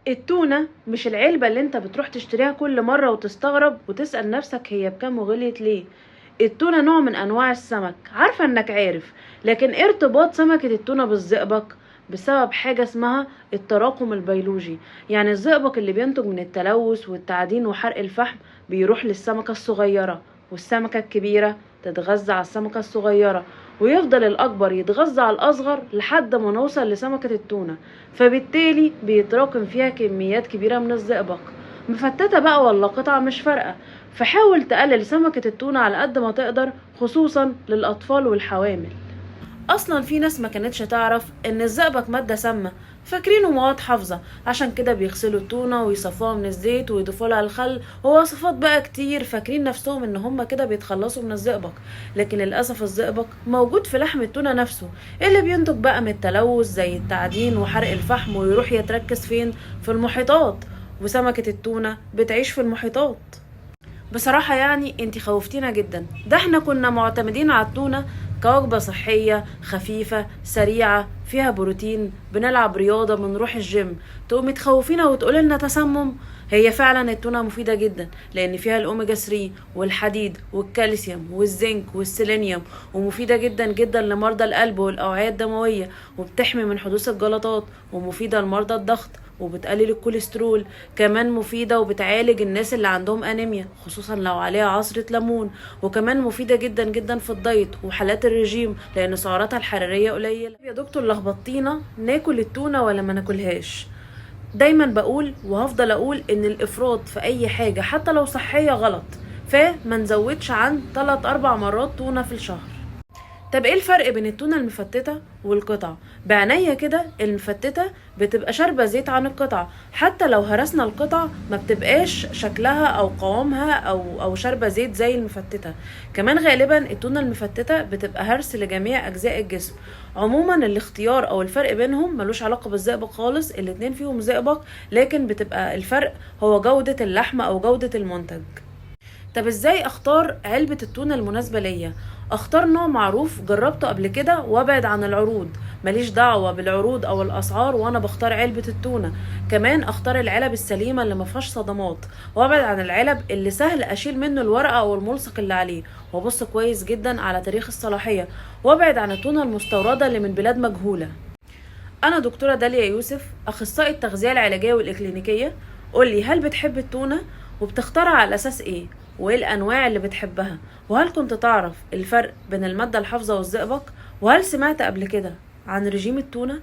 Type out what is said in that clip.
التونة مش العلبة اللي انت بتروح تشتريها كل مرة وتستغرب وتسأل نفسك هي بكام وغليت ليه. التونة نوع من انواع السمك، عارفة انك عارف، لكن ايه ارتباط سمكة التونة بالزئبق؟ بسبب حاجة اسمها التراكم البيولوجي. يعني الزئبق اللي بينتج من التلوث والتعدين وحرق الفحم بيروح للسمكة الصغيرة، والسمكة الكبيرة تتغذى على السمكة الصغيرة، ويفضل الأكبر يتغذى على الأصغر لحد ما نوصل لسمكة التونة. فبالتالي بيتراكم فيها كميات كبيرة من الزئبق، مفتتة بقى ولا قطع مش فارقة. فحاول تقلل سمكة التونة على قد ما تقدر، خصوصا للأطفال والحوامل. اصلا في ناس ما كانتش تعرف ان الزئبق ماده سامه، فاكرينه مواد حافظه، عشان كده بيغسلوا التونه ويصفوها من الزيت ويضيفوا لها الخل ووصفات بقى كتير، فاكرين نفسهم ان هم كده بيتخلصوا من الزئبق. لكن للاسف الزئبق موجود في لحم التونه نفسه، اللي بينتج بقى من التلوث زي التعدين وحرق الفحم، ويروح يتركز فين؟ في المحيطات. وسمكه التونه بتعيش في المحيطات. بصراحة يعني انتي خوفتينا جدا، ده احنا كنا معتمدين على التونة كوجبة صحية خفيفة سريعة فيها بروتين، بنلعب رياضة، بنروح الجيم، تقومي تخوفينا وتقولي لنا تسمم؟ هي فعلا التونة مفيدة جدا، لان فيها الاوميجا 3 والحديد والكالسيوم والزنك والسيلينيوم، ومفيدة جدا جدا لمرضى القلب والاوعية الدموية، وبتحمي من حدوث الجلطات، ومفيدة لمرضى الضغط، وبتقلل الكوليسترول. كمان مفيدة وبتعالج الناس اللي عندهم انيميا، خصوصا لو عليها عصرة ليمون. وكمان مفيدة جدا جدا في الدايت وحالات الرجيم، لان سعراتها الحرارية قليلة. يا دكتور لخبطتينا، ناكل التونة ولا ما ناكلهاش؟ دايما بقول وهفضل اقول ان الافراط في اي حاجة حتى لو صحية غلط، فما نزودش عن 3-4 مرات تونة في الشهر. طب ايه الفرق بين التونة المفتتة والقطع؟ بعناية كده، المفتتة بتبقى شاربة زيت عن القطع، حتى لو هرسنا القطع ما بتبقاش شكلها او قوامها او شاربة زيت زي المفتتة. كمان غالبا التونة المفتتة بتبقى هرس لجميع اجزاء الجسم. عموما الاختيار او الفرق بينهم ملوش علاقة بالزئبق خالص، الاتنين فيهم زئبق، لكن بتبقى الفرق هو جودة اللحمة او جودة المنتج. طب ازاي اختار علبة التونة المناسبة ليا؟ اختار نوع معروف جربته قبل كده وابعد عن العروض، ماليش دعوة بالعروض او الاسعار وانا بختار علبة التونة. كمان اختار العلب السليمة اللي مفيهاش صدمات، وابعد عن العلب اللي سهل اشيل منه الورقة او الملصق اللي عليه، وابص كويس جدا على تاريخ الصلاحية، وابعد عن التونة المستوردة اللي من بلاد مجهولة. انا دكتورة داليا يوسف، اخصائي التغذية العلاجية والاكلينيكية. قولي، هل بتحب التونة؟ وبتختارها على اساس ايه؟ وايه الانواع اللي بتحبها؟ وهل كنت تعرف الفرق بين المادة الحافظة والزئبق؟ وهل سمعت قبل كده عن رجيم التونة؟